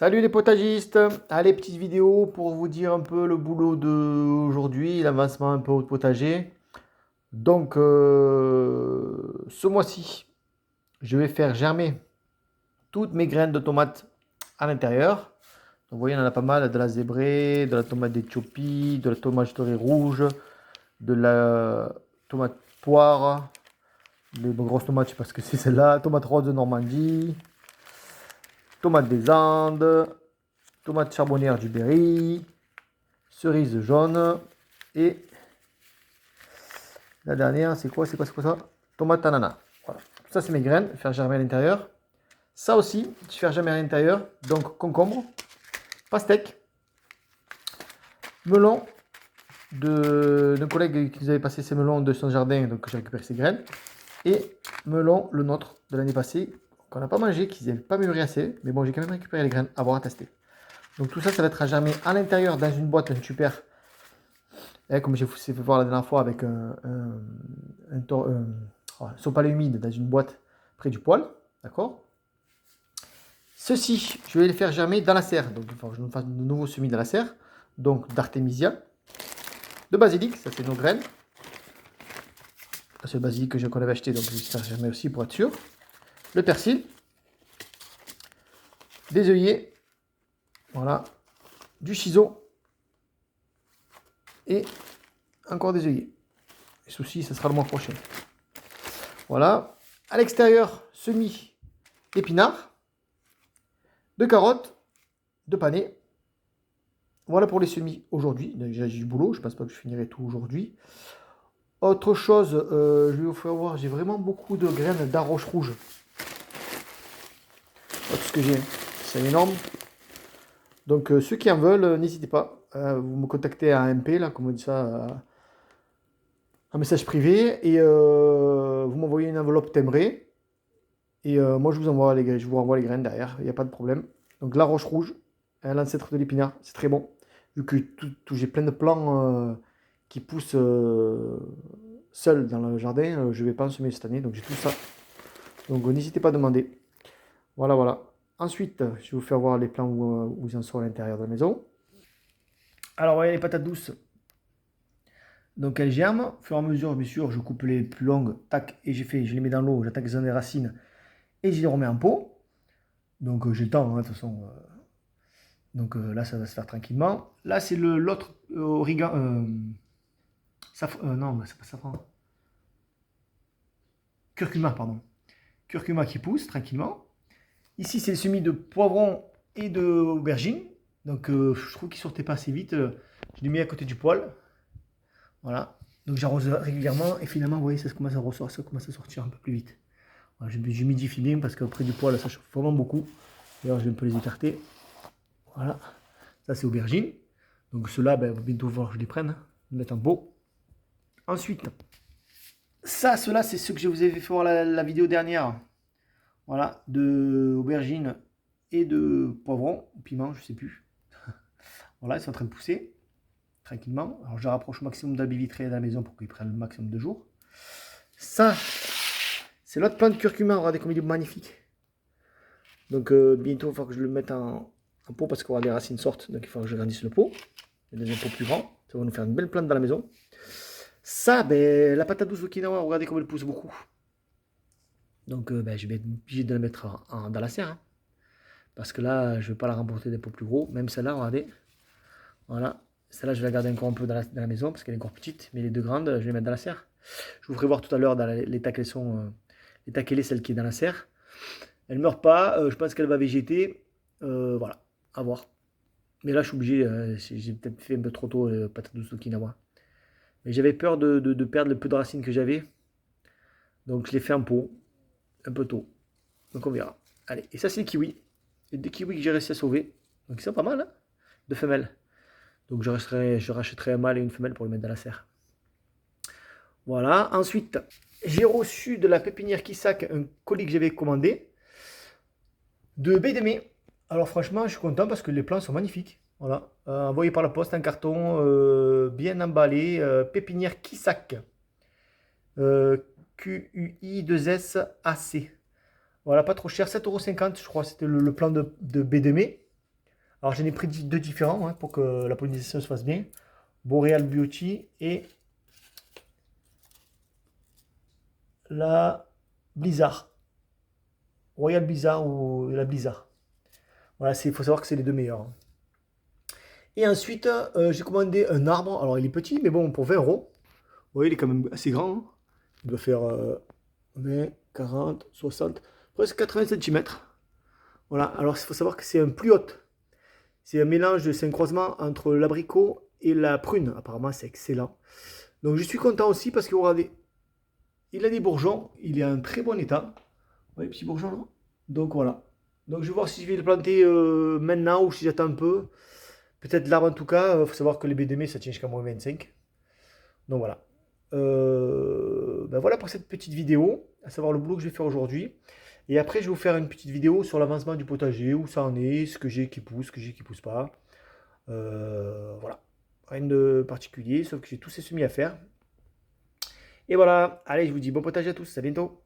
Salut les potagistes! Allez, petite vidéo pour vous dire un peu le boulot d'aujourd'hui, l'avancement un peu au potager. Donc, ce mois-ci, je vais faire germer toutes mes graines de tomates à l'intérieur. Donc, vous voyez, on en a pas mal, de la zébrée, de la tomate d'Éthiopie, de la tomate storée rouge, de la tomate poire, les grosses tomates, je sais pas ce que c'est celle-là, tomate rose de Normandie, tomate des Andes, tomate charbonnière du Berry, cerise jaune et la dernière, c'est quoi? C'est quoi ça? Tomate ananas. Voilà. Tout ça, c'est mes graines, faire germer à l'intérieur. Ça aussi, je faire germer à l'intérieur. Donc, concombre, pastèque, melon d'un collègue qui nous avait passé ses melons de son jardin, donc j'ai récupéré ses graines. Et melon, le nôtre de l'année passée, qu'on n'a pas mangé, qu'ils n'avaient pas mûri assez. Mais bon, j'ai quand même récupéré les graines à voir, à tester. Donc, tout ça, ça va être à germer à l'intérieur dans une boîte, un super. Et comme j'ai fait voir la dernière fois avec un sopalin humide dans une boîte près du poêle, d'accord. Ceci, je vais les faire germer dans la serre. Donc il faut que je me fasse de nouveaux semis dans la serre. Donc d'artémisia, de basilic, ça c'est nos graines. C'est le basilic qu'on avait acheté, donc je vais faire germer aussi pour être sûr. Le persil, des œillets, voilà, du ciseau et encore des œillets. Les soucis, ça sera le mois prochain. Voilà. À l'extérieur, semis épinards, de carottes, de panais. Voilà pour les semis aujourd'hui. Déjà, j'ai du boulot. Je ne pense pas que je finirai tout aujourd'hui. Autre chose, je vais vous faire voir. J'ai vraiment beaucoup de graines d'arroche rouge. Voilà tout ce que j'ai. C'est énorme. Donc, ceux qui en veulent, n'hésitez pas. Vous me contactez à MP, là, comme on dit ça, un message privé. Et vous m'envoyez une enveloppe timbrée. Et moi, je vous envoie les graines. Je vous renvoie les graines derrière. Il n'y a pas de problème. Donc, la roche rouge, l'ancêtre de l'épinard, c'est très bon. Vu que j'ai plein de plants qui poussent seuls dans le jardin, je ne vais pas en semer cette année, donc j'ai tout ça. Donc n'hésitez pas à demander. Voilà, voilà. Ensuite, je vais vous faire voir les plants où ils en sont à l'intérieur de la maison. Alors, voyez les patates douces. Donc elles germent. Au fur et à mesure, bien sûr, je coupe les plus longues, tac, et je les mets dans l'eau, j'attaque les racines et je les remets en pot. Donc j'ai le temps, hein, de toute façon. Donc là, ça va se faire tranquillement. Là, c'est l'autre origan. Non, c'est pas safran. Curcuma, pardon. Curcuma qui pousse tranquillement. Ici, c'est le semis de poivron et de aubergine. Donc je trouve qu'ils sortaient pas assez vite. Je les mets à côté du poêle. Voilà. Donc j'arrose régulièrement et finalement, vous voyez, ça commence à ressortir, ça commence à sortir un peu plus vite. Voilà, j'humidifie bien parce qu'auprès du poêle, ça chauffe vraiment beaucoup. D'ailleurs, je vais un peu les écarter. Voilà. Ça, c'est aubergine. Donc ceux-là, ben, bientôt, il va falloir que je les prenne, hein, les mettre en pot. Ensuite, ça, ceux-là, c'est ceux que je vous ai fait voir la vidéo dernière. Voilà, de aubergine et de poivron, ou piment, je sais plus. Voilà, ils sont en train de pousser tranquillement. Alors je rapproche au maximum d'habits vitrés à la maison pour qu'ils prennent le maximum de jours. Ça, c'est l'autre plant de curcuma. Regardez comme il est magnifique. Donc bientôt, il va falloir que je le mette en pot parce que les racines sortent. Donc il faut que je grandisse le pot. Il y a des pots plus grands. Ça va nous faire une belle plante dans la maison. Ça, ben, la patate douce Okinawa, regardez comme elle pousse beaucoup. Donc ben, je vais être obligé de la mettre dans la serre. Hein. Parce que là, je ne vais pas la remporter des pots plus gros. Même celle-là, regardez. Voilà. Celle-là, je vais la garder encore un peu dans la maison parce qu'elle est encore petite. Mais les deux grandes, je vais les mettre dans la serre. Je vous ferai voir tout à l'heure dans l'état qu'elles sont. L'état qu'elle est, celle qui est dans la serre. Elle ne meurt pas. Je pense qu'elle va végéter. Voilà. À voir. Mais là, je suis obligé. J'ai peut-être fait un peu trop tôt patate douce Okinawa. Mais j'avais peur de perdre le peu de racines que j'avais. Donc, je l'ai fait en pot. Un peu tôt. Donc, on verra. Allez. Et ça, c'est les kiwis. Et des kiwis que j'ai réussi à sauver. Donc, ils sont pas mal, hein, de femelles. Donc je rachèterai un mâle et une femelle pour le mettre dans la serre. Voilà. Ensuite, j'ai reçu de la pépinière Kissac un colis que j'avais commandé de baie de mai. Alors franchement, je suis content parce que les plants sont magnifiques. Voilà. Envoyé par la poste en carton, bien emballé. Pépinière Kissac. QUI2SAC. Voilà, pas trop cher. 7,50 €, je crois. C'était le plan de baie de mai. Alors j'en ai pris deux différents hein, pour que la pollinisation se fasse bien. Boreal Beauty et la Blizzard. Royal Blizzard ou la Blizzard. Voilà, il faut savoir que c'est les deux meilleurs, hein. Et ensuite, j'ai commandé un arbre. Alors il est petit, mais bon, pour 20 euros. Vous voyez, il est quand même assez grand, hein. Il doit faire 20, 40, 60, presque 80 cm. Voilà, alors il faut savoir que c'est un plus haute. C'est un mélange, c'est un croisement entre l'abricot et la prune. Apparemment, c'est excellent. Donc je suis content aussi parce que regardez, il a des bourgeons, il est en très bon état. Vous voyez, petit bourgeon là. Donc voilà. Donc je vais voir si je vais le planter maintenant ou si j'attends un peu. Peut-être l'arbre en tout cas. Il faut savoir que les baies de mai ça tient jusqu'à moins 25. Donc voilà. Ben voilà pour cette petite vidéo, à savoir le boulot que je vais faire aujourd'hui. Et après, je vais vous faire une petite vidéo sur l'avancement du potager, où ça en est, ce que j'ai qui pousse, ce que j'ai qui pousse pas. Voilà. Rien de particulier, sauf que j'ai tous ces semis à faire. Et voilà. Allez, je vous dis bon potager à tous. À bientôt.